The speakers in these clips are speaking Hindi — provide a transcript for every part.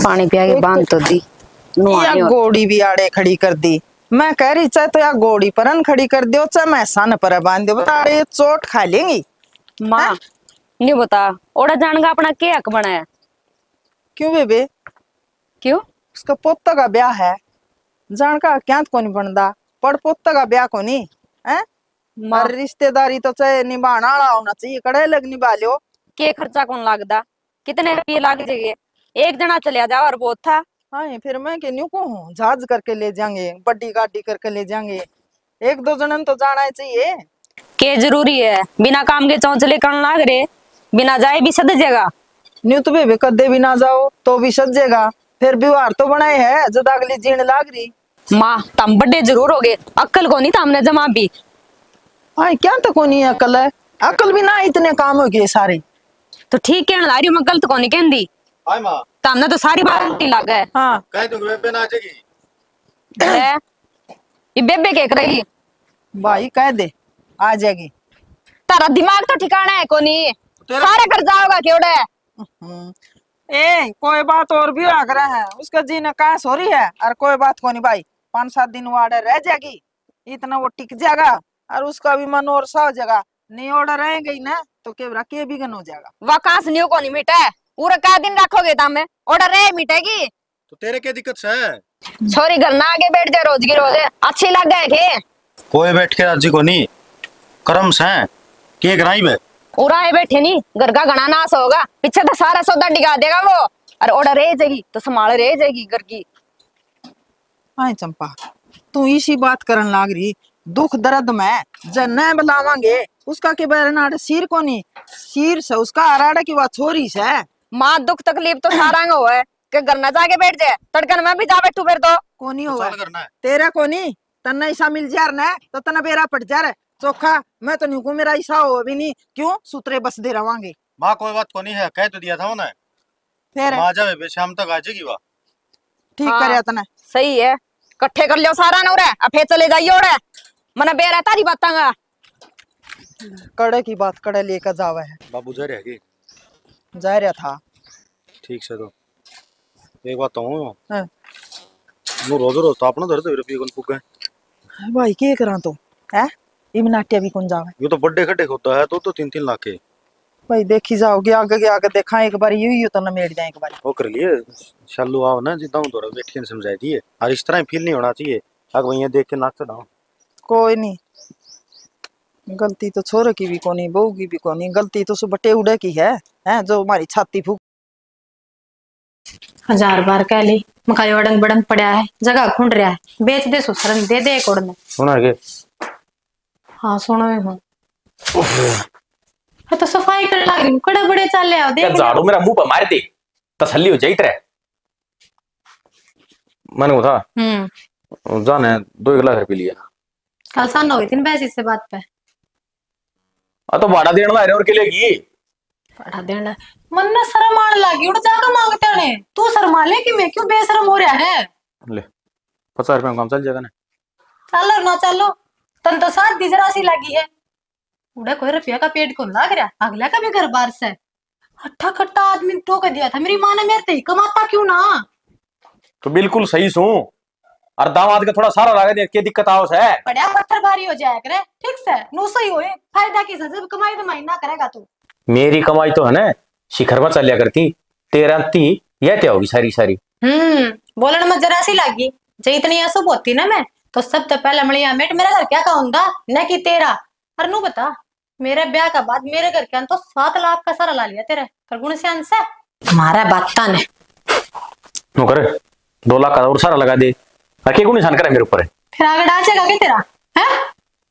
पानी पिया के बांध तो दी या गोड़ी भी आड़े खड़ी कर दी। मैं कह रही चाहे तो या गोड़ी परन खड़ी कर दो चाहे मैं सन पर बांध दो, बता रहे चोट खा लेंगी। माँ नहीं बता ओड़ा जान का अपना क्या हक बनाया? क्यों बेबे? क्यों? उसका पोता का ब्याह है, जान का क्या को नहीं बनता, पड़ पोता का ब्याह को नहीं है। माँ रिश्तेदारी तो चाहे निभाना वाला होना चाहिए, कड़े लग निभा लो। के खर्चा कौन लागदा? कितने रुपये लाग जाएंगे? एक जना चलिया जा और बहुत था। हाँ फिर मैं क्यों को हूँ, जहाज करके ले जाएंगे, बड़ी गाड़ी करके ले जाएंगे, एक दो जनन तो जाना चाहिए। के जरूरी है बिना काम के चौंचले करने लाग रहे, बिना जाए भी सद जाएगा। न्यू तो बेबे कदे भी ना जाओ तो भी सजेगा, फिर व्यवहार तो बनाए है जब अगली जीण लाग रही। माँ तम बड़े जरूर हो गए, अक्ल को नहीं था हमने जमा भी। हाँ क्या तो को नहीं अकल है, अकल भी ना इतने काम हो गए सारे। तो ठीक है ला रही हूँ, मैं गलत को नहीं कहती। हाय माँ तमने तो सारी बात नहीं लगा है। हाँ कह दूं बेबे ना आजेगी। है ये बेबे के रही भाई कह दे आ जाएगी। तारा दिमाग तो ठिकाना है कोनी, सारे कर जाओगा क्यों? ए कोई बात और भी आ रहा है, उसका जीने कहा सॉरी है और कोई बात को नहीं भाई, 5-7 दिन वो ऑर्डर रह जाएगी, इतना वो टिक जाएगा और उसका भी मन और सा हो जाएगा। नहीं ऑर्डर रहेगा ही ना तो केवरा के भी गन हो जाएगा। वकास न्यू को नहीं मिटा पूरा क्या दिन रखोगे तामे ऑर्डर रहे मिटेगी। तो तेरे क्या दिक्कत है? छोरी घर ना आगे बैठ जाए रोज की रोज, अच्छी लग गए के कोई बैठ के राजी को नहीं, कर्म से के गराई में उराए बैठे नहीं, घर का घना नाश होगा, पीछे तो सारा सौदा डिगा देगा वो, और ऑर्डर रह जाएगी तो संभाल रह जाएगी घर की। हाँ चंपा तू इसी बात करन लाग रही, दुख दर्द में जब न बुलावांगे उसका के बैरनाड़ सिर को नहीं, सिर से उसका अराड़ा की बात छोरी से। माँ दुख तकलीफ तो सारा हो है कि घर ना जाके बैठ जाए, तड़कन में भी जा बैठू फिर तो कोनी तो होगा चल करना है। तेरा कोनी तना ऐसा मिल जा रहा तो तना बेरा पट जा रहा चोखा, मैं तो नहीं मेरा ऐसा हो अभी नहीं, क्यों सूत्रे बस दे रवांगे। माँ कोई बात को नहीं है, कह तो दिया था उन्हें, फिर माँ जावे बे शाम तक आ जाएगी वह। ठीक हाँ, करे तना सही है, इकट्ठे कर लियो सारा नौरे, अब फिर चले जाइए ओरे मना बेरा तारी बतांगा। कड़े की बात कड़े लेकर जावे है। बाबू जा रहे जा रहा था ठीक से, तो एक बात तो हूँ हाँ। रोज रोज तो अपना दर्द रुपये कौन पुग गए भाई के करा तो है, इम नाट्य भी कौन जावे, ये तो बर्थडे खड्डे होता है तो 3-3 लाख के। भाई देखी जाओगे आगे आगे देखा एक बार यू तो न मेड़ जाए एक बार वो कर लिए शालू आओ ना जितना तो बैठी ने समझाई दिए, और इस तरह फील नहीं होना चाहिए अगर भैया देख के नाच चढ़ाओ। कोई नहीं, गलती तो छोरे की भी कोनी बहू की भी कोनी, गलती तो सुबह टेउड़े की है जो हमारी छाती फूक। 1000 बार कह ली मकाई अड़ंग बड़ंग पड़ा है, जगह खुंड रहा है, बेच दे सुसरन दे दे एक उड़ने। सुना के हाँ सुनो ही हूँ, तो सफाई कर लग रही कड़े बड़े चाले आओ देख झाड़ू मेरा मुंह पर मार दे तसल्ली हो जाई तेरे। मैंने था जाने 2 गिलास रुपये लिया, कल सान हुई थी ना से बात पे। तो भाड़ा देने ला रहे और के लिए पढ़ा देना मन ने शर्म आने लगी, उड़ जाकर मांगते ने तू शर्मा ले कि मैं क्यों बेशरम हो रहा है। ले 50 रुपये काम चल जाएगा ना, चलो ना चलो तन तो साथ दिजरा सी लगी है, उड़े कोई रुपया का पेट को लाग रहा, अगला का भी घर बार से हट्ठा खट्टा आदमी टोक दिया था, मेरी माँ ने मेरे ते कमाता क्यों ना। तो बिल्कुल सही सू, और दामाद का थोड़ा सारा लगा दे, क्या दिक्कत आओ से बड़ा पत्थर भारी हो जाया करे, ठीक से नो सही होए फायदा की जब कमाई तो महीना करेगा तू। मेरी कमाई तो है ना शिखर में चलिया करती, तेरा ती यह क्या होगी सारी सारी। बोलन में जरा सी लगी, जो इतनी असुभ होती ना मैं तो सब तो पहले मलिया मेट मेरा घर क्या कहूंगा न कि तेरा। और नू बता मेरे ब्याह का बाद मेरे घर के तो 7 लाख का सारा ला लिया तेरे फरगुण से अंश है तुम्हारा बाता ने नो करे 2 लाख का और सारा लगा दे, अके को निशान करे मेरे ऊपर फिर आगे डाल जाएगा क्या तेरा है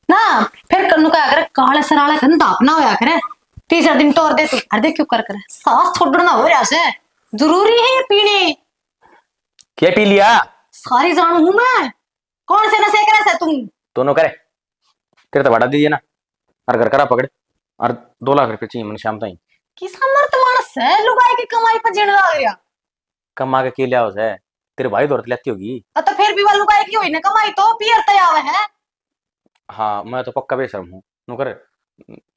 ना, फिर कन्नू का अगर काले सराला धंधा अपना होया करे, तीसरा दिन तोड़ दे तू हर दे क्यों कर सांस छोड़ना हो रहा से, जरूरी है ये पीने। क्या पी लिया? सारी जानू हूं मैं, कौन से नशे करे से तुम दोनों करे, तेरे तो भाड़ा दीजिए ना, और घर करा पकड़े, और 2 लाख रुपये चाहिए मन शाम तक। किस मर्द मानस है लुगाई की कमाई पर जीने लग गया, कमा के लिया उसे तेरे भाई दौड़त लेती होगी। तो फिर भी वालू का की हुई ना कमाई तो पियर तैयार है। हाँ मैं तो पक्का बेशर्म हूँ, नुकर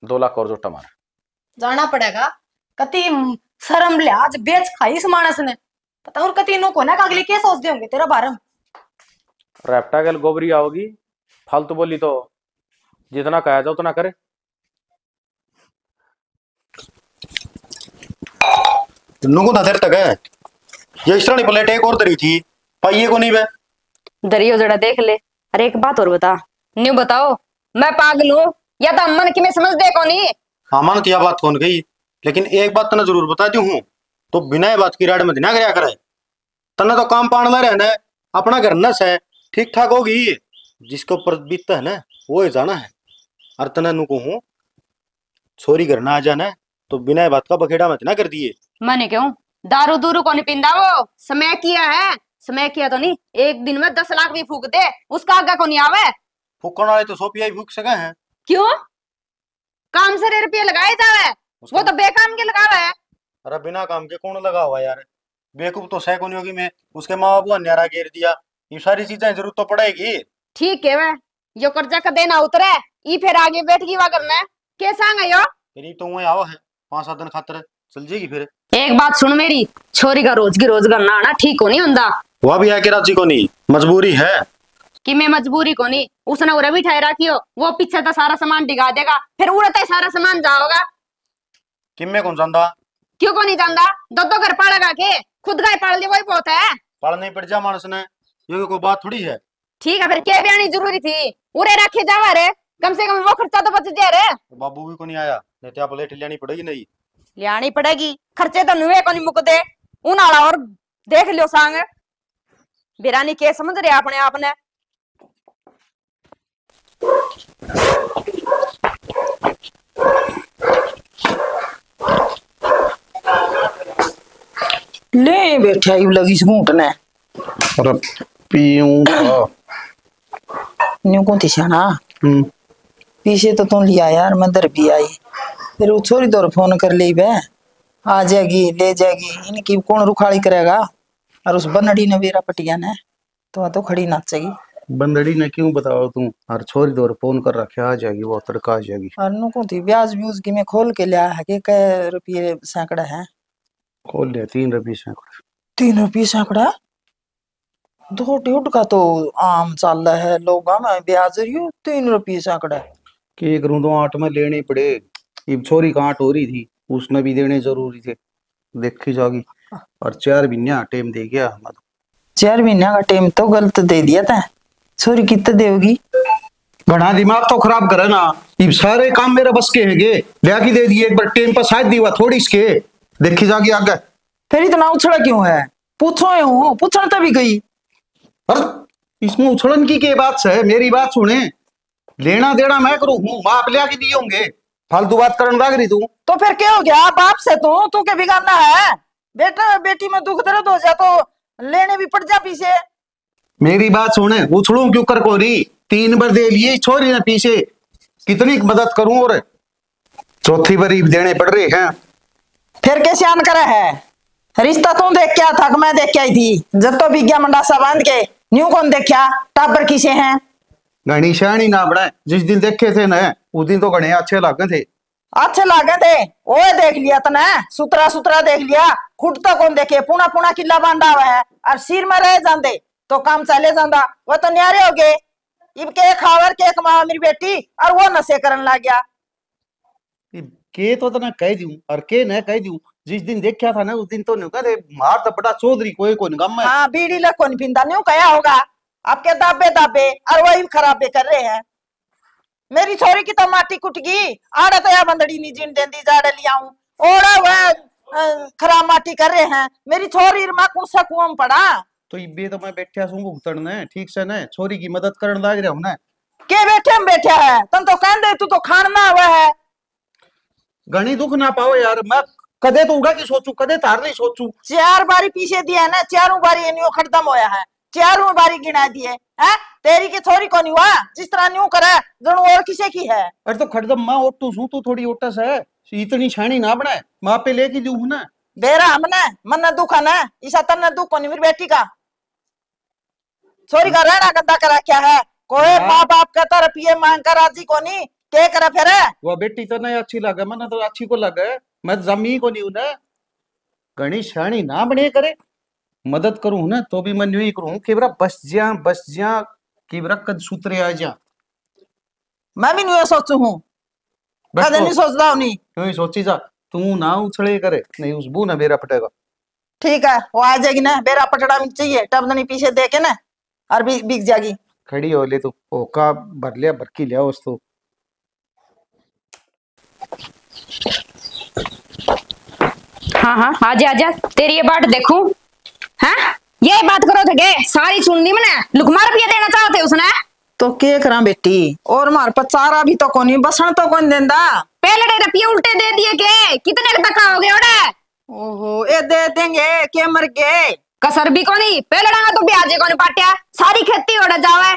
2 लाख और जोटा मारा जाना पड़ेगा, कति शर्म लिहाज बेच खाई इस मानस ने, पता और कतीनों को ना अगले क्या सोच होंगे तेरा बारे में। रैप्टा गल गोबरी आओगी, फालतू बोली तो जितना कहा जाए उतना करे। नुको था देर तक है ये इस तरह नहीं प्लेट एक और दरी थी पाइये को नहीं बे दरियो जरा देख ले। अरे एक बात और बता, न्यू बताओ, मैं पागल हूँ या तो अम्मन की मैं समझ दे को नहीं। अमन तो यह बात कौन गई, लेकिन एक बात तना जरूर बता दी हूँ, तो बिना ये बात की राड में ना कराया करे। तना तो काम पान में रहना है, अपना घर नस है, ठीक ठाक होगी। जिसको ऊपर बीतता है ना वो ही जाना है। और तना नु कहूँ छोरी घर ना आ जाना है, तो बिना ये बात का बखेड़ा मत ना कर दिए। मैंने क्यों दारू दूरू को नहीं पींदा, वो समय किया है। समय किया तो नहीं, एक दिन में 10 लाख भी फूक दे उसका आगे को नहीं आवे। फूकण वाले तो 100 पिया ही फूक सके हैं। क्यों? काम से रुपये लगाए जावे, वो तो बेकाम के लगावे है। अरे बिना काम के कौन लगा हुआ यार, बेवकूफ तो सह नहीं होगी। मैं उसके माँ बाप को अन्यारा घेर दिया, ये सारी चीजें जरूरत तो पड़ेगी। ठीक है, वह यो कर्जा का देना उतरे ई फिर आगे बैठ गई वा करना कैसा यो। फिर तो वही आओ है 5-7 दिन खातर चल जाएगी। फिर एक बात सुन मेरी, छोरी का रोज की रोज करना आना ठीक हो नहीं होंदा। वह भी आके राजी को नहीं, मजबूरी है कि मैं मजबूरी को नहीं, उसने उरे भी ठहरा कियो, वो पीछे तो सारा सामान डिगा देगा, फिर उड़ता ही सारा सामान जाओगा। किम्मे कौन जानता, क्यों को नहीं जानता, दो घर पालेगा के खुद का ही पाल ली वही बहुत है। पढ़ नहीं पड़ जा मानस ने, ये कोई बात थोड़ी है। ठीक है, फिर क्या भी आनी जरूरी थी, उरे रखे जावा रे, कम से कम वो खर्चा तो बच जाए रे। तो बाबू भी को नहीं आया, नहीं तो आप लेट लेनी पड़ेगी। नहीं लियानी पड़ेगी, खर्चे तो नुए को नहीं मुकते उनाला। और देख लियो सांग बिरानी के समझ रहे अपने आप ने। ले बैठा यू लगी घूट ने अरे पीऊं न्यू को तिशाना पीछे तो तुम लिया यार, मैं दर भी आई। फिर वो छोरी दौर फोन कर ली बे, आ जाएगी ले जाएगी, इनकी कौन रुखाड़ी करेगा। और उस बनड़ी ने बेरा पटिया ने तो खड़ी नाचेगी। बंदड़ी ने क्यों बताओ तुम, और छोरी दौर फोन कर रखे आ जाएगी, वो तड़का आ जाएगी। और नु को थी ब्याज व्यूज की मैं खोल के लिया है कि कै रुपये सैकड़ा है। खोल लिया 3 रुपये सैकड़ा। 3 रुपये सैकड़ा 2 का तो आम चल रहा है लोग में ब्याज रियो 3 रुपये सैकड़ा कि 1 में लेने पड़े। ये छोरी का 8 हो रही थी, उसने भी देने जरूरी थे, देखी जागी। और 4 महीना टाइम दे गया। 4 महीना का टाइम तो गलत दे दिया था। छोरी कितने देगी? घना दिमाग तो खराब करे ना, ये सारे काम मेरे बस के है गे, लिया दे दिए एक बार टाइम पर शायद दीवा थोड़ी इसके, देखी जागी आगे। फिर इतना उछड़ा क्यों है? पूछो हूँ, पूछने तो भी गई। अरे इसमें उछड़न की बात है, मेरी बात सुने। लेना देना मैं करूँ हूँ, आप लिया के दिए होंगे, फालतू बात करने लग रही तू। तो फिर क्या हो गया बाप से? तू के बिगाड़ना है? बेटा बेटी में दुख दर्द हो जा तो लेने भी पड़ जा पीछे। मेरी बात सुने, उछड़ू क्यों कर कोरी? 3 बार दे लिए छोरी ने पीछे, कितनी मदद करूं और चौथी बार देने पड़ रहे हैं। फिर कैसे आन करे है? रिश्ता तू देख क्या था कि मैं देख के आई थी? जब तो बिग्या मंडासा बांध के न्यू कौन देखा टाबर किसे हैं? घनी शानी ना बड़ा, जिस दिन देखे थे ना उस दिन तो घने अच्छे लगे थे। अच्छे लागे थे वो देख लिया तने, सुतरा सुतरा देख लिया, खुद तो कौन देखे? पुना पुना किला बांधा हुआ है और सिर में रह जाते तो काम चले जाता। वो तो न्यारे हो गए, इब के खावर के कमा मेरी बेटी और वो नशे करने लग गया। के तो तना कह दूं और के न कह दूं, जिस दिन देखा था ना उस दिन तो नहीं कहते मार तो बड़ा चौधरी कोई को निगम है। हाँ बीड़ी लग कौन पिंदा न्यू कया होगा आपके दाबे दाबे और वही खराबे कर रहे हैं। मेरी छोरी की तो माटी कुट गई, आड़ा तो या बंदड़ी नहीं जीन देंदी जाड़ लिया हूँ ओड़ा वह खराब माटी कर रहे हैं। मेरी छोरी माँ कौन सा कुआं में पड़ा? तो ये तो मैं बैठा सू भुगतन ने ठीक से न छोरी की मदद करने लग रहा हूं ना। के बैठे में बैठा है? तुम तो कह दे तू तो खाना हुआ है। घनी दुख ना पाओ यार, मैं कदे तो उड़ा की सोचू, कदे तार नहीं सोचू। 4 बारी पीछे दिया है ना, 4 बारी न्यू खत्म होया है, 4 बारी गिना दिए हैं। तेरी की थोड़ी को नहीं हुआ जिस तरह न्यू करे जन और किसे की है। अरे तो खड़दम माँ ओटू सू तू थोड़ी ओटस है, इतनी छानी ना बनाए, माँ पे लेके दू ना बेरा हमने मन दुख है ना, इसा तन दुख को नहीं मेरी बेटी का। छोरी का रहना गंदा करा क्या है? कोई माँ बाप का तरफ पिए मांग कर राजी को नहीं के करे फिर? वो बेटी तो नहीं अच्छी लगे, मन तो अच्छी को लगे, मैं जमी को नहीं हूं ना। घनी छानी ना बने करे मदद करूं ना तो भी मैं यूं ही करूं कि बरा बस जा कि बरा कद सूत्रे आ जा। मैं भी नहीं सोचू हूँ, बस कदे तो नहीं सोचता हूँ नहीं। यूं ही सोची जा, तू ना उछले करे नहीं उस बू ना मेरा पटेगा। ठीक है, वो आ जाएगी ना, बेरा पटड़ा में चाहिए टबदनी पीछे दे के ना, और भी बिक जाएगी। खड़ी हो ले तू ओका भर लिया भरकी लिया उस तो। हाँ हाँ, आजा आजा, तेरी ये बाट देखूं। हाँ, ये बात करो थे के सारी सुननी मैंने, लुकमा रुपया देना चाहते उसने। तो के करा बेटी, और मार पर चारा भी तो कोनी, बसन तो कौन देंदा। पहले रुपये उल्टे दे दिए के कितने तक आओगे ओडे? ओहो, ए दे देंगे के मर गए। कसर भी कोनी, पहले डांगा तो ब्याजे कोनी पाटिया, सारी खेती ओडे जावे।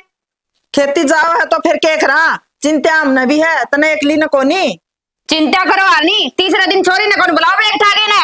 खेती जाओ है तो फिर के करा, चिंता हमने भी है, तने एकली न कोनी। चिंता करो नहीं, तीसरे दिन छोरी ने कौन बुलाओ एक ठाके ने।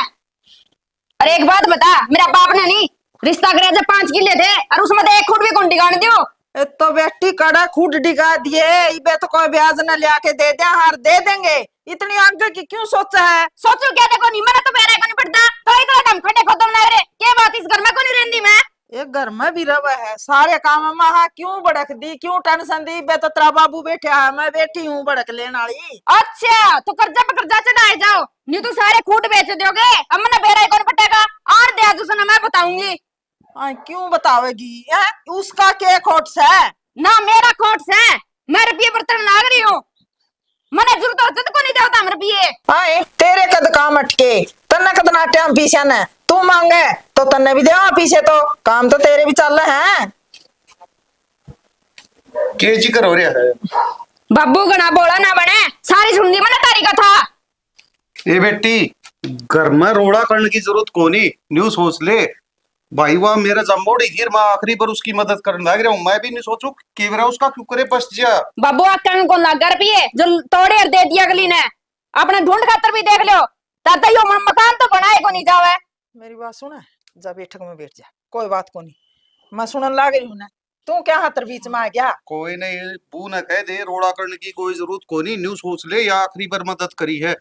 अरे एक बात बता, मेरा बाप ने नहीं रिश्ता करे जब 5 किले थे और उसमें तो 1 फुट भी कौन टिकाने दियो। ए तो बेटी कड़ा खूट डिगा दिए, इबे तो कोई ब्याज न लिया के दे दे, हार दे देंगे। इतनी आगे की क्यों सोचा है? सोचो क्या देखो नहीं, मैंने तो मेरे को नहीं पड़ता तो इतना दम खटे खत्म ना रे, क्या बात इस घर में को नहीं रहती मैं। एक घर में भी रवा है, सारे काम में हाँ क्यों भड़क दी, क्यों टेंशन दी? बे तो तेरा बाबू बैठे है, मैं बैठी हूँ भड़क लेने वाली। अच्छा तो कर्जा पे कर्जा चढ़ाए जाओ, नहीं तो सारे खूट बेच दोगे, अब मैंने बेरा कौन पटेगा और दे दूसरा मैं बताऊंगी। क्यों बतावेगी है? उसका क्या खोट है? ना मेरा खोट है, मैं रुपये बर्तन लाग रही हूँ, मैंने जरूरत हो तो को नहीं देता हम रुपये। आए तेरे कद काम अटके, तन्ने कद नाट्यम पीछे न तू मांगे तो तन्ने भी देवा पीछे, तो काम तो तेरे भी चल रहे हैं। के जिक्र हो रहा है? बाबू गना बोला ना बने, सारी सुननी मैंने तारी का था। ए बेटी घर में रोड़ा करने की जरूरत कोनी, न्यू सोच ले भाई वाह मेरा जम्बोड़ी हीर मैं आखिरी बार उसकी मदद करने लग रहा हूँ, मैं भी नहीं सोचू कि मेरा उसका क्यों करे बस जा। बाबू आकर कौन लगा रुपये जो तोड़े और दे दिया अगली ने, अपने ढूंढ खातर भी देख लो, ताता यो मकान तो बनाए को नहीं जावे। मेरी बात सुना, जा बैठक में बैठ जा, कोई बात को नहीं, मैं सुनने लग रही हूँ ना। तू क्या हाथ बीच में आ गया? कोई नहीं बू न कह दे रोड़ा करने की कोई जरूरत को नहीं, न्यू सोच ले या आखिरी बार मदद करी है।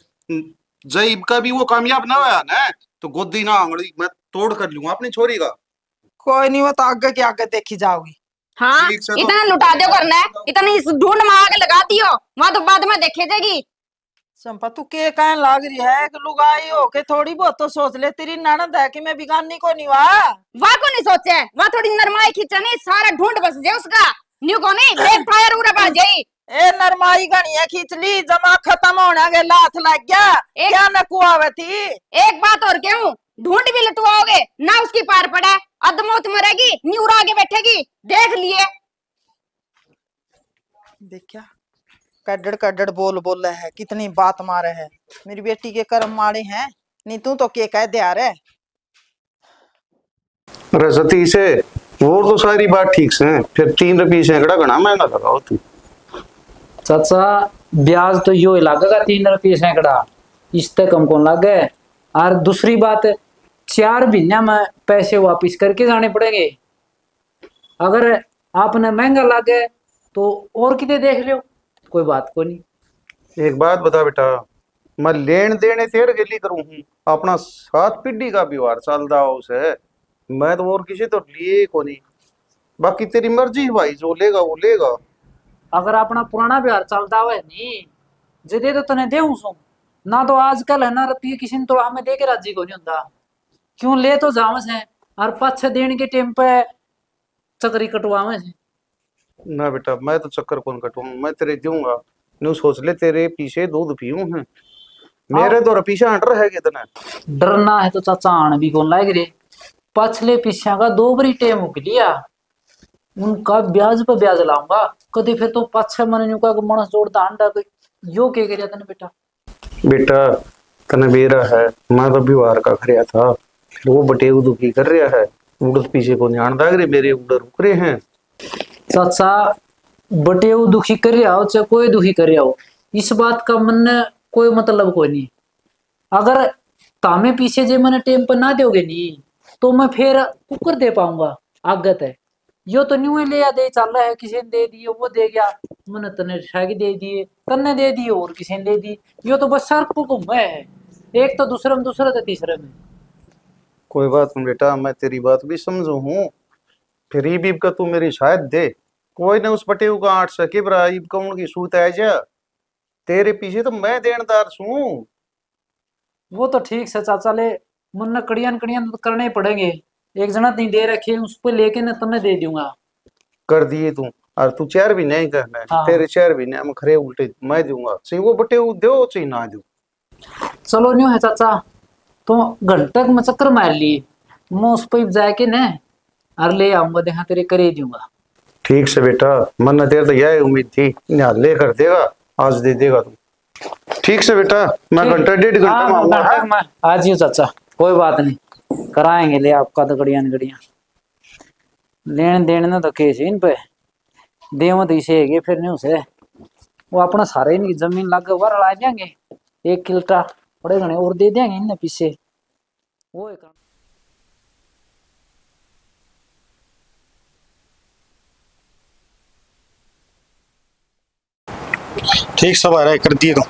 जब का भी वो कामयाब ना हुआ ना तो गोदी ना आंगड़ी मैं तोड़ कर लूंगा अपनी छोरी का। कोई नहीं, वो तो आगे के आगे देखी जाओगी। हाँ ठीक से तो- इतना लुटा दो करना है, इतना इस ढूंढ में आग लगा दियो, वहां तो बाद में देखे जाएगी। चंपा तू के कहने लग रही है कि लुगाई हो के थोड़ी बहुत तो सोच ले, तेरी ननद है कि मैं बिगानी को नहीं हुआ। वहां को नहीं सोचे, वहां थोड़ी नरमाई खींचा नहीं, सारा ढूंढ बस जाए उसका, न्यू को नहीं देख फायर उड़ा पा जाई। ए नरमाई गणिया खींच ली, जमा खत्म होना के लाथ लग गया, क्या न कुआवे थी। एक बात और कहूं, ढूंढ भी लटवाओगे ना उसकी पार पड़ा, अधमौत मरेगी नी उड़ा के बैठेगी, देख लिए। देखा कड्डड़ कड्डड़ बोल बोल है, कितनी बात मारे है। मेरी बेटी के कर्म मारे हैं, नहीं तू तो के कह दे आ रहे। रसती से वो तो सारी बात ठीक से, फिर 3 रुपये सैकड़ा घना महंगा लगाओ तू। चाचा ब्याज तो यो लगेगा 3 रुपये सैकड़ा, इस तक हमको लगे। और दूसरी बात 4 महीने में पैसे वापिस करके जाने पड़ेंगे, अगर आपने महंगा लगे तो और कितने देख लियो, कोई बात को नहीं। एक बात बता बेटा, मैं लेन देने तेरे के लिए करूँ हूँ, अपना 7 पीढ़ी का व्यवहार चल रहा उसे, मैं तो और किसी तो लिए को नहीं। बाकी तेरी मर्जी भाई, जो लेगा वो लेगा। अगर अपना पुराना व्यवहार चलता हुआ नहीं जे दे तो तने दे सो ना, तो आजकल है ना रुपये किसी ने तो हमें दे के राजी को नहीं होता, क्यों ले तो जावे से और पाछे देने के टाइम पे चक्री कटवावे से। ना बेटा मैं तो चक्कर कौन कटूं, मैं तेरे दूंगा। न्यू सोच ले तेरे पीछे दूध पीऊं है, मेरे तो पीछे हट रहा है कितना। डरना है तो चाचा आन भी कौन लाएग रे, पछले पीछा का 2 बारी टेम हो लिया, उनका ब्याज पे ब्याज लाऊंगा कभी, फिर तो 5-6 महीने का मनस जोड़ता अंडा यो के करिया तने बेटा। बेटा तने बेरा है, मैं तो व्यवहार का खरिया था, फिर वो बटेऊ दुखी कर रहा है, उड़द पीछे को ध्यान दाग रे, मेरे उड़द रुक रहे हैं। चाचा बटेऊ दुखी कर रहा हो चाहे कोई दुखी कर रहा हो, इस बात का मन कोई मतलब कोई नहीं। अगर तामे पीछे जे मैंने टेम पर ना दोगे नहीं तो मैं फिर कुकर दे पाऊंगा आगत है। यो तो न्यू ले दे चल रहा है, किसी ने दे दिए वो दे गया, मैंने तने शायद दे दिए, तन्ने दे दिए और किसी ने दे दी, यो तो बस सर को घूमा है, एक तो दूसरे में दूसरा तो तीसरे में। कोई बात नहीं बेटा, मैं तेरी बात भी समझू हूँ। फिर ईब का तू मेरी शायद दे, कोई ना उस पटेऊ का 8 सौ बरा ईब का उनकी सूत है जा, तेरे पीछे तो मैं देनदार छूं। वो तो ठीक से चाचा ले, मुन्ना कड़ियान कड़ियान तो करने ही पड़ेंगे। एक जना नहीं दे रखे उस पे लेके ना तुम्हें दे दूंगा। कर दिए तू, और तू 4 भी नहीं करना है। हाँ। तेरे 4 भी नहीं, मैं खरे उल्टे मैं दूंगा, चाहिए वो बटेऊ दो चाहिए ना दो। चलो न्यू है चाचा, तो घंटे में चक्कर मार लिए, मैं उस पर जाके न और ले आऊंगा, देखा तेरे करे दूंगा। ठीक से बेटा, मन तेरे तो यह उम्मीद थी, ले कर देगा, आज दे देगा तू। ठीक से बेटा, मैं घंटा 1.5 घंटा में आऊंगा। घंटे में आ जियो चाचा, कोई बात नहीं, कराएंगे ले आपका तो गड़ियां गड़ियां। लेन देन ना तो केस इन पे देव तो इसे है फिर नहीं उसे वो अपना सारे इनकी जमीन लागे वर ला देंगे, 1 किल्टा पड़े गणे और दे देंगे इन्हें पीछे वो एक। ठीक सब आ रहा है, कर दिए तो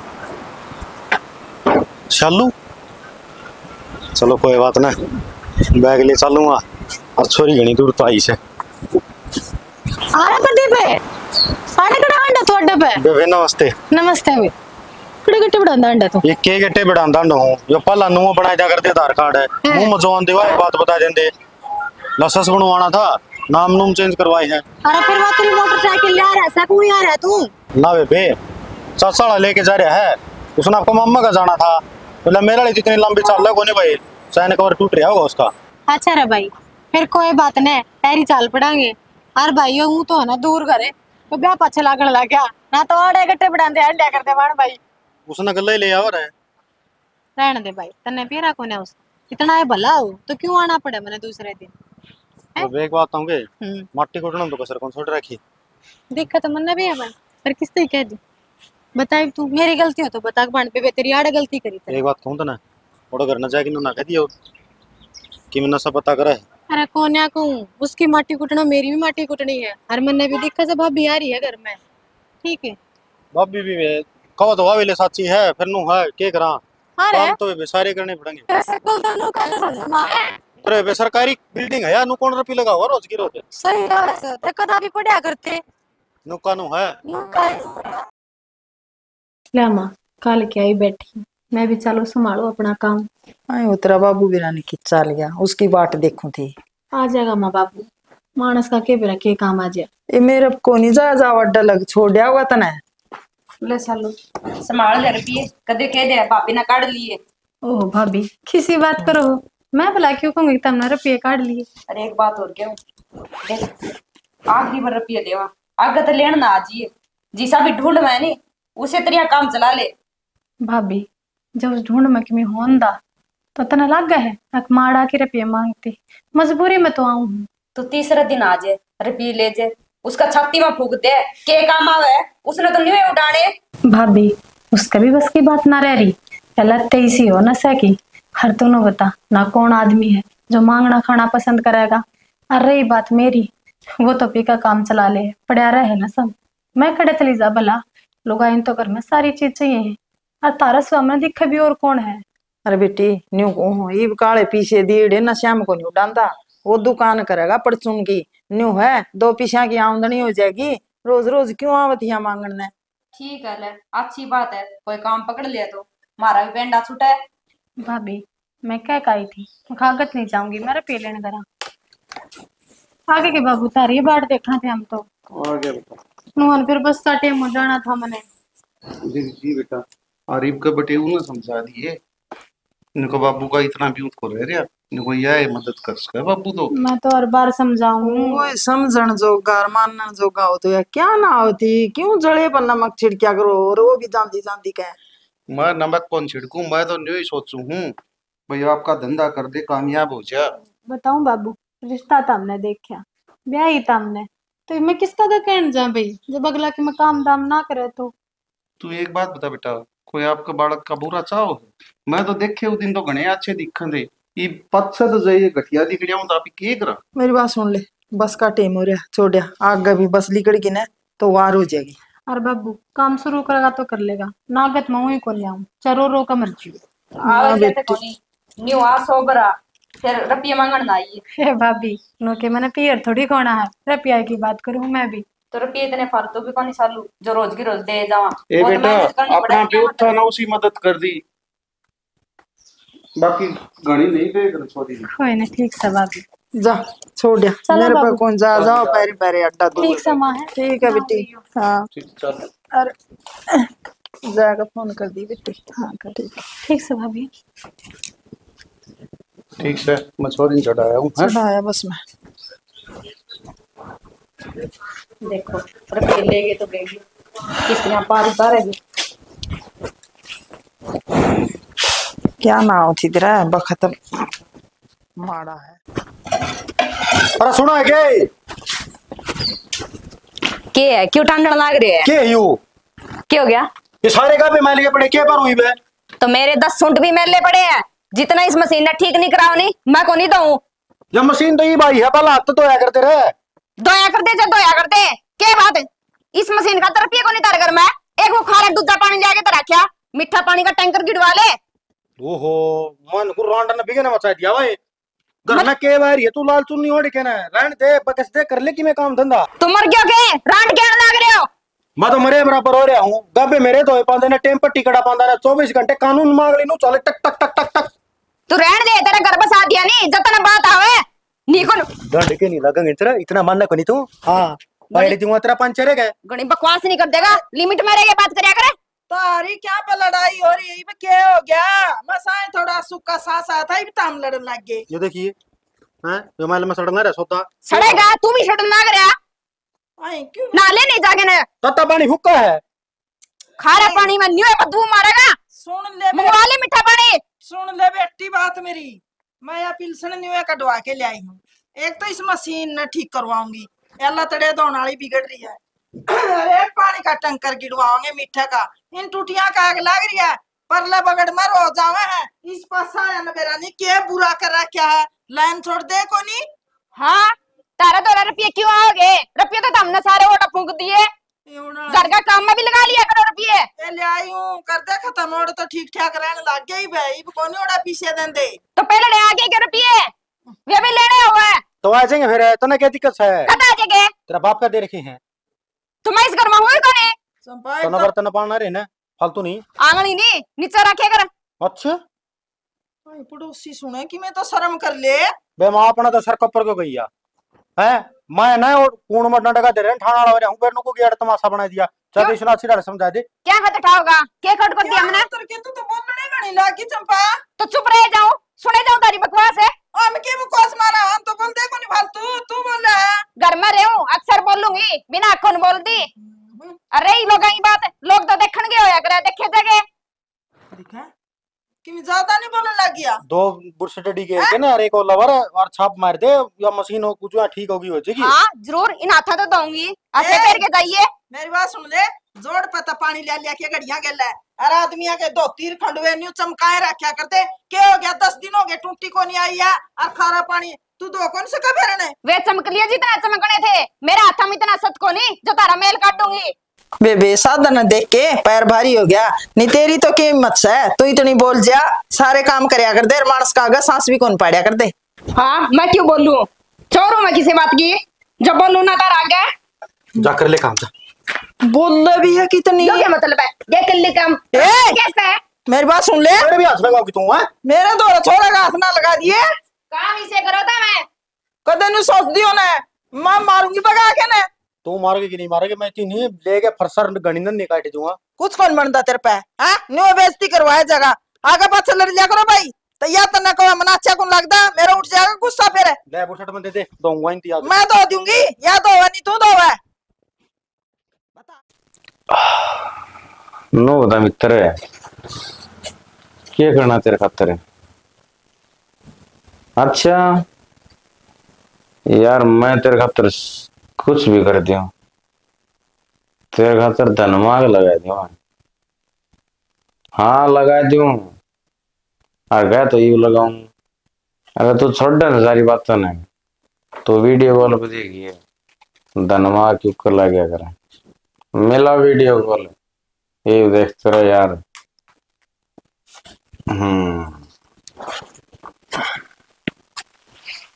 चालू। चलो कोई बात ना, बैग ले चलूंगा और छोरी घनी दूर तो आई से। आरा प्रदीप है आने कड़ा अंडा तो अड्डा पे बेबे नमस्ते। नमस्ते वे कड़े गट्टे बढ़ांदा अंडा तो ये के गट्टे बढ़ांदा हूं, यो पहला नुआ बनाया जा करते आधार कार्ड है मुंह में जवान देवा बात बता देंदे, लाइसेंस बनवाना था, नाम नूम चेंज करवाए हैं। अरे फिर वो तेरी मोटरसाइकिल ला रहा सकू आ रहा तू ना बेबे ससड़ा लेके जा रहा है, उसने आपको मम्मा का जाना था, बोला मेरा लिए जितनी लंबी चाल है कोने भाई चैन कवर टूट रहा होगा उसका। अच्छा रे भाई फिर कोई बात नहीं, पैरी चाल पड़ांगे। और भाई हूं तो है ना दूर करे तो ब्याह पाछे लागण लग गया ना, तो आड़े गट्टे बढ़ांदे अंडा करदे वाण भाई। उसने गल्ला ही ले आवर है। रहने दे भाई, तन्ने पेरा कोने उस इतना है भला हो तो क्यों आना पड़े मैंने दूसरे दिन। तो एक बात होंगे मट्टी कुटना तो कसर कौन छोड़ रखी दिक्कत मन भी है भाई, पर किस तरह कह दी बताई तू, मेरी गलती हो तो बता बन पे तेरी आड़े गलती करी तेरे। एक बात कहूं तो ना ओडो घर न जाके ना कह दियो कि मैं नशा पता करे। अरे कौन या कहूं, उसकी माटी कुटना मेरी भी माटी कुटनी है, हर मन्ने भी दिक्कत से भाभी आ रही है घर में। ठीक है भाभी भी कहो तो वाले साची है फिर नु है के करा काम तो वे सारे करने पड़ेंगे। अरे वे सरकारी बिल्डिंग है यार, नु कौन रुपये लगा हुआ रोज की रोज। सही है ते कदा भी पढ़या करते नु कानू है। ले मां कल के आई बैठी, मैं भी चलो संभालो अपना काम। आई उतरा बाबू भी रानी की चाल गया, उसकी बाट देखूं थी। आ जाएगा माँ बाबू, मानस का के बेरा के काम आ जाए। ये मेरे को नहीं जा अड्डा लग छोड़या हुआ तने। ले सालू संभाल ले रुपये कदे कह दे भाभी ने काट लिए। ओह भाभी किसी बात करो, मैं भला क्यों कहूंगी तुमने रुपये काट लिए। अरे एक बात और क्यों देख आखिरी बार रुपये देवा आगे तो लेन ना आजिए जिसा भी ढूंढ मैं नहीं उसे तरिया काम चला ले। भाभी जब उस ढूंढ में कि मैं होंदा तो तना लग गया है अक माड़ा के रुपये मांगती, मजबूरी में तो आऊं हूं। तो तीसरा दिन आ जाए रुपये ले जाए उसका छाती में फूक दे के काम आवे, उसने तो नहीं उठाने। भाभी उसका भी बस की बात ना रह रही, पहले तेईसी हो ना सकी हर दोनों बता ना कौन आदमी है जो मांगना खाना पसंद करेगा। और रही बात मेरी, वो तो पी का काम चला ले पड़ा रहे ना सब, मैं खड़े चली जा भला लोग इन तो घर में सारी चीज चाहिए है और तारा सामने दिखे भी और कौन है। अरे बेटी न्यू को ईब काले पीछे दीड़े न श्याम को न्यू डांदा, वो दुकान करेगा परचून की, न्यू है 2 पैसा की आमदनी हो जाएगी, रोज रोज क्यों आवत यहाँ मांगने। ठीक है ले अच्छी बात है, कोई काम पकड़ लिया तो मारा भी पेंडा छूटा है। भाभी मैं क्या कही थी खागत नहीं जाऊंगी, मेरा पी लेने करा आगे के बाबू तारी बाट देखना थे हम तो आ गया बेटा। नुहन फिर बस का टेम हो जाना था मैंने। जी बेटा, आरिफ का बटे ने समझा दिए, इनको बाबू का इतना भी को रह रहा, इनको यह मदद कर सके बाबू तो। मैं तो हर बार समझाऊं वो समझण जोगा मानन जोगा हो तो या क्या ना होती, क्यों जड़े पर नमक छिड़किया करो, और वो भी जानती जानती कह। मैं नमक कौन छिड़कूं, मैं तो न्यू ही सोचू हूँ भाई आपका धंधा कर दे कामयाब हो जा। बताऊं बाबू, रिश्ता तो हमने देखा ब्याह ही था हमने, तो मैं किसका का कहन जा भाई जब अगला के मैं काम दाम ना करे तो। तू एक बात बता बेटा, कोई आपका बालक का बुरा चाहो, मैं तो देखे उस दिन तो घने अच्छे दिखन थे, ये पत्थर तो जाइए घटिया दिख रहा हूँ तो आप के करा। मेरी बात सुन ले, बस का टेम हो रहा छोड़िया, आगे भी बस लिकड़ की ना तो वार हो जाएगी। और बाबू काम शुरू करेगा तो कर लेगा, नागत मैं वही को ले आऊं चरो रो का मर्जी। आवे तो कोनी न्यू आ सोबरा फिर रुपये मांगन ना आइए। हे भाभी नो के मैंने पियर थोड़ी खोना है, रुपया की बात करूं मैं भी। तो रुपये इतने फालतू भी कौन सालू जो रोज की रोज दे जावा। ए बहुत बेटा मेहनत करनी अपना पड़ेगी प्यो यहाँ था तक। ना उसी मदद कर दी, बाकी घणी नहीं देख छोड़ी दी। कोई ना ठीक सा भाभी। जा छोड़ दिया चलो मेरे पे बाबू। कौन जा जाओ पैरे पैरे अड्डा दूर ठीक सा माँ है। ठीक है बेटी हाँ ठीक चल। अरे जाकर फोन कर दी बेटी हाँ कर ठीक ठीक से भाभी। ठीक से मैं छोरी चढ़ाया हूँ हैं? चढ़ाया बस मैं देखो रुपये लेगे तो लेगी किस्तियां पार उतारेगी। क्या ना होती तेरा बखत माड़ा है। अरे सुना है के है क्यों टांडन लाग रहे है? के यू क्या हो गया? ये सारे का भी मैल के पड़े के पर हुई बे। तो मेरे 10 सूंट भी मेले पड़े हैं। जितना इस मशीन ने ठीक नहीं कराओ नहीं मैं को नहीं दूं। ये मशीन तो ये भाई है पहला हाथ तो धोया करते रहे। दोया करते जब दोया करते क्या बात है? इस मशीन का तरफ को नहीं तार कर मैं एक वो खारा दूसरा पानी ले आके तो रखा मीठा पानी का टैंकर गिरवा ले। ओहो मन को रोंडा ने बिगे ना मचा दिया भाई। घर में के बार ये तू लाल चुन्नी ओढ़ के ना रहन दे बकस दे कर ले कि मैं काम धंधा। तुम मर गयो के रांड क्या लाग रहे हो? मैं तो मरे बराबर हो रहा हूँ। गब्बे मेरे तो पांदे ने टेम पट्टी कड़ा पांदा ना 24 घंटे कानून मांग ली नु चले टक टक टक टक टक। तू रहन दे तेरा घर बसा दिया नहीं जतना बात आवे निको दंड के नहीं लगेंगे तेरा इतना मानना को नहीं तू। हां बैठ दूंगा तेरा पंचर है गणी बकवास नहीं कर देगा लिमिट में रह के बात करया करे। तारी क्या पे लड़ाई हो रही है ये क्या हो गया मसाए थोड़ा सुक्का सास आया था ये भी ताम लड़न लग गए। ये देखिए हैं जो माल में सड़ना रहा सोता सड़ेगा तू भी सड़न लाग रहा आई क्यों नाले नहीं जाके ने तत्ता पानी हुक्का है खारा पानी में न्यू बदबू मारेगा। सुन ले मंगवा ले मीठा पानी। सुन ले बेटी बात मेरी मैं यहाँ पिलसन न्यू कटवा के ले आई हूँ। एक तो इस मशीन ने ठीक करवाऊंगी एला तड़े धोने वाली बिगड़ रही है। अरे पानी का टंकर गिरवाओगे मीठे का इन टूटियां का आग लग रही है परला बगड़ में रो जावे है इस पास आया न मेरा नहीं क्या बुरा कर रहा क्या है लाइन छोड़ दे को नहीं। हाँ तारा तो रुपये क्यों आओगे? रुपये तो हमने सारे ओटा फूंक दिए घर का काम में भी लगा लिया करो रुपये। ए ले आई हूँ कर दे खत्म ओड़ तो ठीक ठाक रहने लग गई भाई कोनी ओड़ा पीछे दें दे तो पहले ले आगे के रुपये वे भी लेने हुए तो आ जाएंगे फिर तने क्या दिक्कत है? कद आ जाएंगे तेरा बाप का दे रखे हैं तुम इस घर में हुए कौन? संभाल तना बर्तन पाना रहे ना फालतू नहीं। आंगनी नहीं नीचे रखे कर। अच्छा पड़ोसी सुने कि मैं तो शर्म कर ले बे मां अपना तो सर कपर को गई है मैं ना और पूर्ण मत डगा दे रहे ठाणा वाले हूं बेरनो को गेड़ तमाशा बना दिया चल इसना सीधा समझा दे क्या खत उठाओगा क्या खट कर दिया हमने? के तू तो बोलने गणी लागी चंपा तो चुप रह जाऊं सुने जाऊं तारी बकवास है। हम के बकवास मारा हम तो बोल दे को नहीं फालतू तू बोल रहा है घर में रहूं अक्सर बोलूंगी बिना अखन बोलती। अरे ये लोग बात लोग तो देखन गए होया करे देखे जगह देखा कि मैं ज्यादा नहीं बोलने लग गया। दो बुरश डडी के ना अरे को लवर और छाप मार दे या मशीन हो कुछ ठीक होगी हो जाएगी। हाँ जरूर इन हाथा तो दूंगी ऐसे पैर के जाइए। मेरी बात सुन ले जोड़ पता पानी ले लिया के गड़िया गेल है अरे आदमिया के दो तीर खंडवे न्यू चमकाए रखा करते क्या हो गया 10 दिन हो गए टूटी को नहीं आई है और खारा पानी तू दो कौन से कब रहने वे चमक लिया जितना चमकने थे मेरे हाथा में इतना सत को नहीं जो तारा मेल काट दूंगी। बेबे साधन देख के पैर भारी हो गया नहीं तेरी तो के हिम्मत है तू इतनी बोल जा सारे काम करया कर दे मानस का आगे सांस भी कौन पाड़िया कर दे। हाँ मैं क्यों बोलूं छोरू मैं किसी बात की जब बोलूं ना तारा आगे जा कर ले काम जा बोल भी है कितनी जो क्या मतलब है ये कर ले काम कैसे है? मेरी बात सुन ले मेरे भी हाथ लगाओगी तू है मेरे दो छोरा का हाथ ना लगा दिए काम इसे करो था मैं कदे नु सोच दियो ना मैं मारूंगी भगा के ना तू मारोगे कि नहीं मारोगे मैं इतनी नहीं लेके फरसर गणिनन नहीं काट दूंगा। कुछ कौन बनता तेरे पे हां न्यू बेइज्जती करवाए जगह आगे पाछे लड़ लिया करो भाई तैयार तना को मना अच्छा कौन लगदा मेरा उठ जाएगा गुस्सा फिर ले बुरशट में दे दे दूंगा इंतजार मैं दो दूंगी या दो नहीं तू दो है नो बता मित्र क्या करना तेरे खातर है? अच्छा यार मैं तेरे खातर कुछ भी कर दियो तेरे खातर धनमाग लगा दियो हाँ लगा दूं और गया तो यू लगाऊं अगर तू छोड़ दे सारी बात तो नहीं तो वीडियो कॉल पे देखिए धनमाग क्यों कर लगा कर मिला वीडियो कॉल ये देखते रहो यार।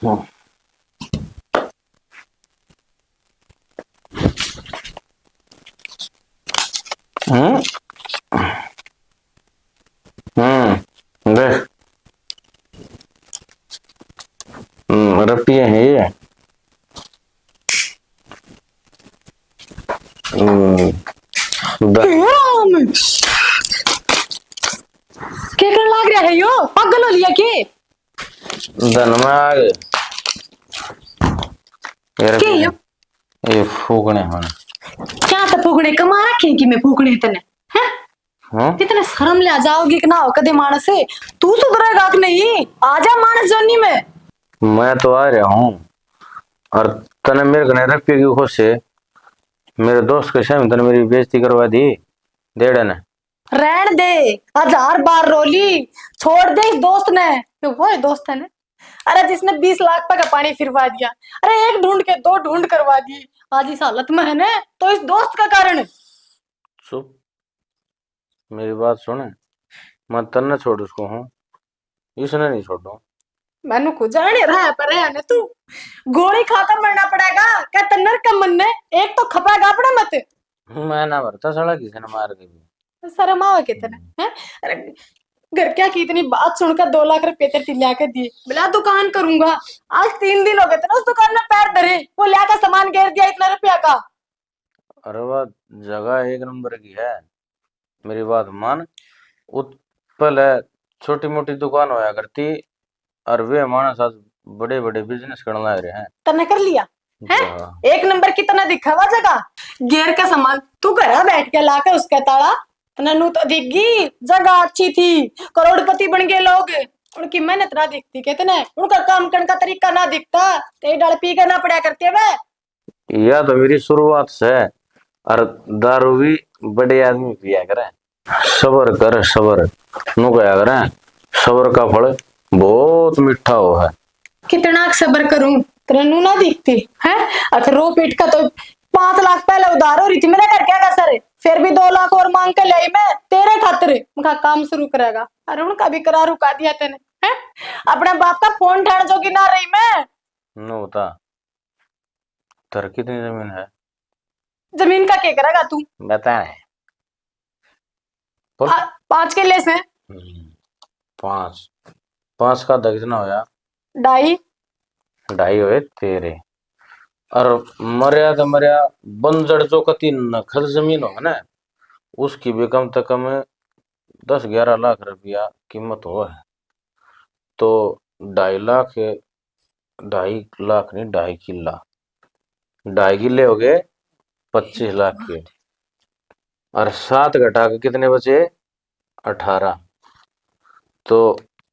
हम्म हम्म देख रुपये है ये। क्या करने लग रहा है यो? पागल हो लिया के? धनमाग के यो? ये फूकने होने क्या तो फूकने कमा रखे कि मैं फूकने तने हैं? हाँ इतने शर्म ले आ जाओगी कि ना हो कदे मानस से तू सुधरेगा कि नहीं? आजा मानस जोनी में। मैं तो आ रहा हूँ और तने मेरे को नहीं रख की खुश से मेरे दोस्त के सामने तने मेरी बेइज्जती करवा दी डेढ़ ने। रहन दे, 1000 बार रोली, छोड़ दे इस दोस्त ने। ये वो है दोस्त है ना? अरे जिसने 20 लाख रुपए का पानी फिरवा दिया, अरे एक ढूंढ के 2 ढूंढ करवा दी, आज इस हालत में है ना तो इस दोस्त का कारण है। चुप, मेरी बात सुने, मैं तन्ने छोड़ उसको हूँ, इसने नहीं छोड़ो। मैनू को जाने रहा है पर है ना तू गोली खाकर मरना पड़ेगा क्या तन्नर का मन ने? एक तो खपाएगा अपने मत। मैं ना मरता साला किसी ने मार के भी। शर्म आवे कितने हैं? अरे घर क्या की इतनी बात सुनकर 2 लाख रुपए तेरे ला के दिए, बोला दुकान करूंगा। आज 3 दिन हो गए थे ना उस दुकान में पैर धरे, वो लाकर सामान घेर दिया इतना रुपया का। अरे वाह, जगह एक नंबर की है, मेरी बात मान। उत पहले छोटी मोटी दुकान होया करती और वे हमारे साथ बड़े बड़े बिजनेस करने लग रहे हैं। तने कर लिया है? हाँ। एक नंबर की तना दिखावा जगह घेर का सामान तू घर बैठ के लाकर उसका ताला ननू तो दिखगी। जगह अच्छी थी, करोड़पति बन गए लोग, उनकी मेहनत ना दिखती कहते ना, उनका काम करने का तरीका ना दिखता, ते डाल पी के ना पड़ा करते वे। यह तो मेरी शुरुआत से है, और दारू भी बड़े आदमी पिया करे। सबर कर सबर, नु क्या करे, सबर का फल बहुत मीठा हो है। कितना सबर करूं तेरे नू ना दिखती है? अगर रो पीट का तो 5 लाख पहले उधार हो रही थी, मेरा घर क्या कसर है? फिर भी 2 लाख और मांग के लाई मैं तेरे खातिर उनका काम शुरू करेगा। अरे उनका भी करार रुका दिया तेने है? अपने बाप का फोन ठाण जोगी ना रही मैं। नु बता, तेरे कितनी जमीन है? जमीन का क्या करेगा तू? बता है। 5 किले से 5 5 का दग कितना होया? 2.5 2.5 हुए तेरे। और मर्या तो मर्या बंजर जो कति नखल जमीन हो ना, उसकी भी कम से कम 10-11 लाख रुपया कीमत हो है। तो 2.5 लाख, 2.5 लाख नहीं, 2.5 किला, 2.5 किले हो गए 25 लाख के। और 7 घटा के कितने बचे? 18। तो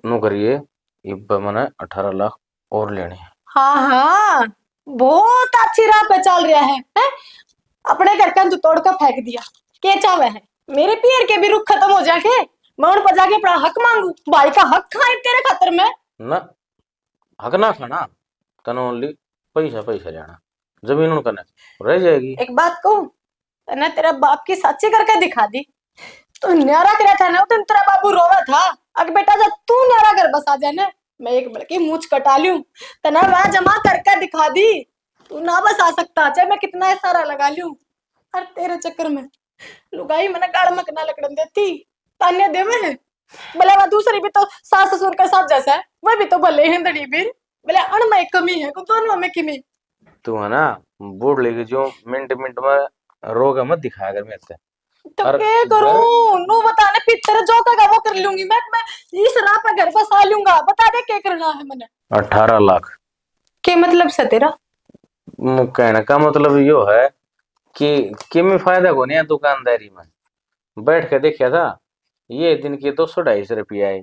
नु करिए, इब मैंने 18 लाख और लेने हैं। हाँ हाँ, बहुत अच्छी राह पे चल रहा है? अपने घर का तू तोड़ कर फेंक दिया, के चावे है मेरे पियर के भी रुख खत्म हो जाके मैं उन पर जाके अपना हक मांगू? भाई का हक खाए तेरे खातर में ना, हक ना खाना, तन ओनली पैसा पैसा लेना, जमीन उन करना रह जाएगी। एक बात कहूं ना, तेरा बाप की सच्ची करके दिखा दी। तू न्यारा करा था ना उस दिन तेरा बाबू रोवा था, अगर बेटा जब तू न्यारा घर बसा जाए ना, मैं एक बल्कि मूछ कटा लूं तना वह जमा करके दिखा दी। तू ना बसा सकता, चाहे मैं कितना सारा लगा लूं। और तेरे चक्कर में लुगाई मैंने गाड़ में ना लकड़न देती, तान्या देवे है भले वह दूसरी भी तो सास ससुर के साथ जैसा है, वह भी तो भले हिंदड़ी भी भले अण में कमी है, दोनों में कमी। तू है ना बोर्ड लेके जो मिनट मिनट में रोग मत दिखाया कर मेरे से। तो और क्या करूं नू बता ने, फिर तेरे जो का वो कर लूंगी मैं इस राह पे घर बसा लूंगा। बता दे क्या करना है मैंने? 18 लाख। क्या मतलब से तेरा? कहने का मतलब यो है कि में फायदा को नहीं है दुकानदारी में। बैठ के देखा था, ये दिन के 200-250 रुपया है,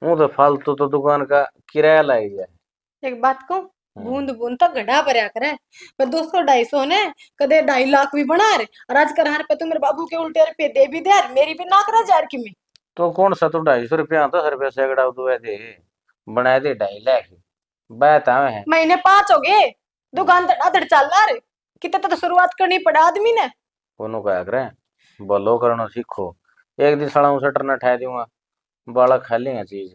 वो तो फालतू तो दुकान का किराया लग जाए। एक बात कहूं, बूंद बूंद तो गड्ढा भरया करे, पर 200-250 ने कदे 2.5 लाख भी बना रे। और आज कर पे तू मेरे बाबू के उल्टे रुपये दे भी दे यार, मेरी भी नाक रह जार की में। तो कौन सा तो 250 रुपया 10 रुपया सैकड़ा तो दे बना दे 2.5 लाख बात आवे है। महीने 5 हो गए दुकान धड़ाधड़ चल रहा रे, कितने तो शुरुआत करनी पड़ा आदमी ने। कोनो क्या करे, बोलो करना सीखो। एक दिन साला शटर न ठा दूंगा, बालक खा लेंगे चीज।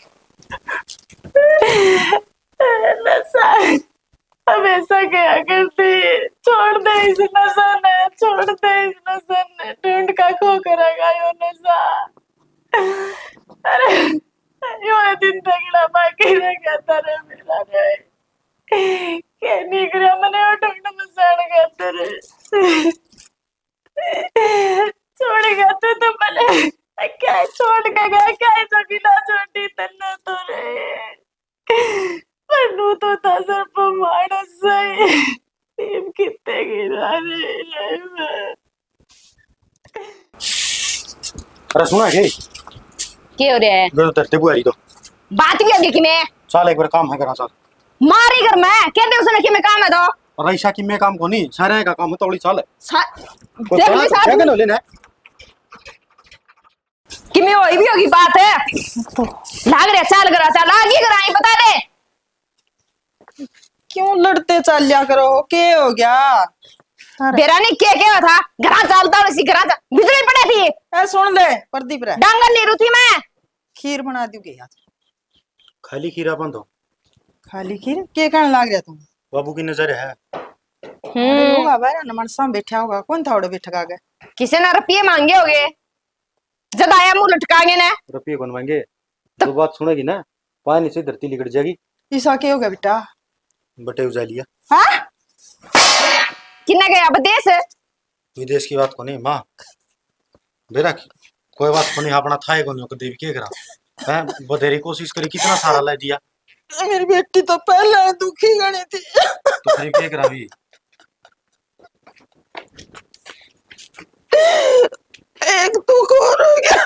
हमेशा क्या करती, छोड़ दे इस नशा ने, छोड़ दे इस नशा ने, ढूंढ का खो करेगा यो नशा। अरे यो दिन तगड़ा बाकी रह गया तारे मेरा रे, क्या नहीं करा मैंने वो ढूंढ में सड़ गया तेरे, छोड़ेगा तो भले, क्या छोड़ के गया, क्या जो गिला छोटी तन्ना तो रे, पन्नू तो था सर पर मारा सही, टीम कितने गिरा रे मैं। अरे सुना क्या हो रहा है? धरते बुआरी तो बात भी होगी कि मैं चल एक बार काम है करा चल। मारी कर मैं कहते उसने कि मैं काम है तो और ऐसा कि मैं काम को नहीं सारे का काम है तोड़ी चल देख ले साथ क्या कर लेना कि मैं वही भी होगी बात है लाग रहा चल करा चल आगे कराई बता दे क्यों लड़ते चल लिया करो, क्या हो गया? बेरा ने क्या था घरा चलता और इसी घरा बिजली पड़े थी। ए सुन ले प्रदीप रे, डांगल नहीं रुथी मैं खीर बना दूंगी यार। खाली खीरा बंद हो खाली खीर के कहने लग रहा तुम? बाबू की नजर है। होगा भाई ना मन साम बैठा होगा, कौन था उड़े बैठा गया? किसी ने रुपये मांगे होगे जब आया मुंह लटकाएंगे ना रुपये कौन मांगे? दो बात सुनेगी ना पानी से धरती लिकड़ जाएगी। ईसा क्या होगा बेटा? बटे उजा लिया। हाँ किन्ने गया विदेश? विदेश की बात को नहीं माँ बेरा की कोई बात को नहीं अपना था को नहीं देवी के करा है बधेरी कोशिश करी कितना सारा ला दिया। मेरी बेटी तो पहले दुखी गणी थी तो फिर के करा भी एक दुख और हो गया।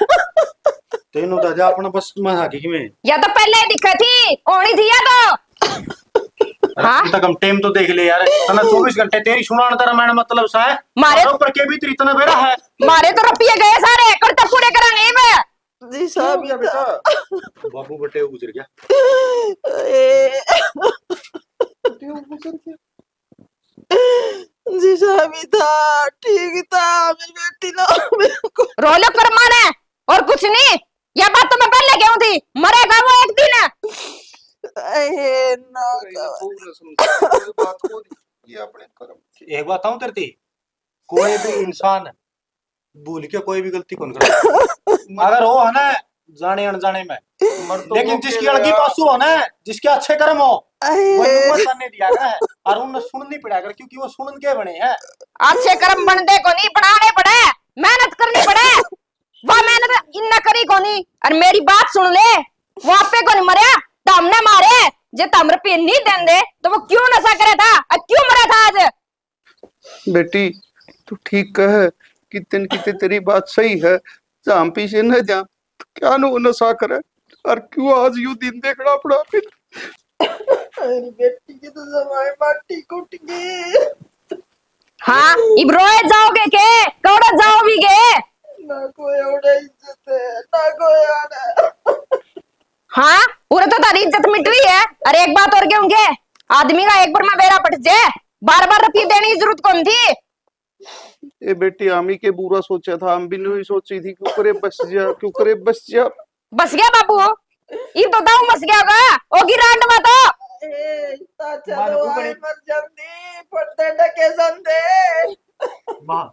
तेनू दादा अपना बस मजा की में या तो पहले ही दिक्कत थी ओनी थी या तो हाँ तक हम टाइम तो देख ले यार तना 24 घंटे तेरी सुनान तेरा मैंने मतलब सा है मारे ऊपर के भी इतना बेरा है मारे तो रुपये गए सारे करता पूरे करांगे मैं जी साहब क्या बेटा बाबू बटे गुजर गया जी साहब था ठीक था मेरी बेटी ना रोलो कर माने और कुछ नहीं यह बात तो मैं पहले क्यों थी मरेगा वो एक दिन एक बात हूँ तेरी कोई भी इंसान भूल के कोई भी गलती कौन करे अगर वो है ना जाने अनजाने में लेकिन जिसकी अड़गी पासू हो ना जिसके अच्छे कर्म हो वो करने दिया है और उन्हें सुननी पड़ा कर क्योंकि वो सुन के बने हैं। अच्छे कर्म बनते को नहीं बनाने पड़े मेहनत करनी पड़े वो मेहनत इन्ना करी को नहीं और मेरी बात सुन ले वो आपे को नहीं मरे तो हमने मारे जे तम रुपये नहीं देंदे तो वो क्यों नशा करे था और क्यों मरा था आज? बेटी तू ठीक कह कितने तेरी बात सही है जाम पीछे न जा तो क्या नो नशा करे और क्यों आज यू दिन देखना पड़ा फिर मेरी बेटी की तो जमाई माटी कुट गई। हाँ इब रोए जाओगे के कौड़ा जाओ भी गे ना कोई उड़े इज्जत है ना कोई आना। हाँ पूरे तो तारी इज्जत मिट रही है। अरे एक बात और क्यों के आदमी का एक बार में बेरा पट जाए बार बार रुपये देने की जरूरत कौन थी? ए बेटी आमी के बुरा सोचा था हम भी नहीं सोची थी क्यों करे बस जा बस गया बाबू ये तो दाऊ बस गया होगा ओगी रांड में तो चलो आई मर जल्दी पड़ते डके संदे मां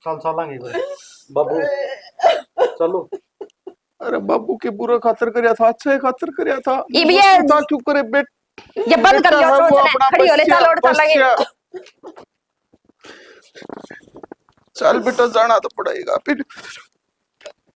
चल चलेंगे बाबू चलो। अरे बाबू के बुरा खातर करया था अच्छा खातर करया था ये भी है क्यों करे बेट ये बंद कर दियो सोचना खड़ी हो ले चल उठ चलेंगे चल बेटा जाना तो पड़ेगा फिर।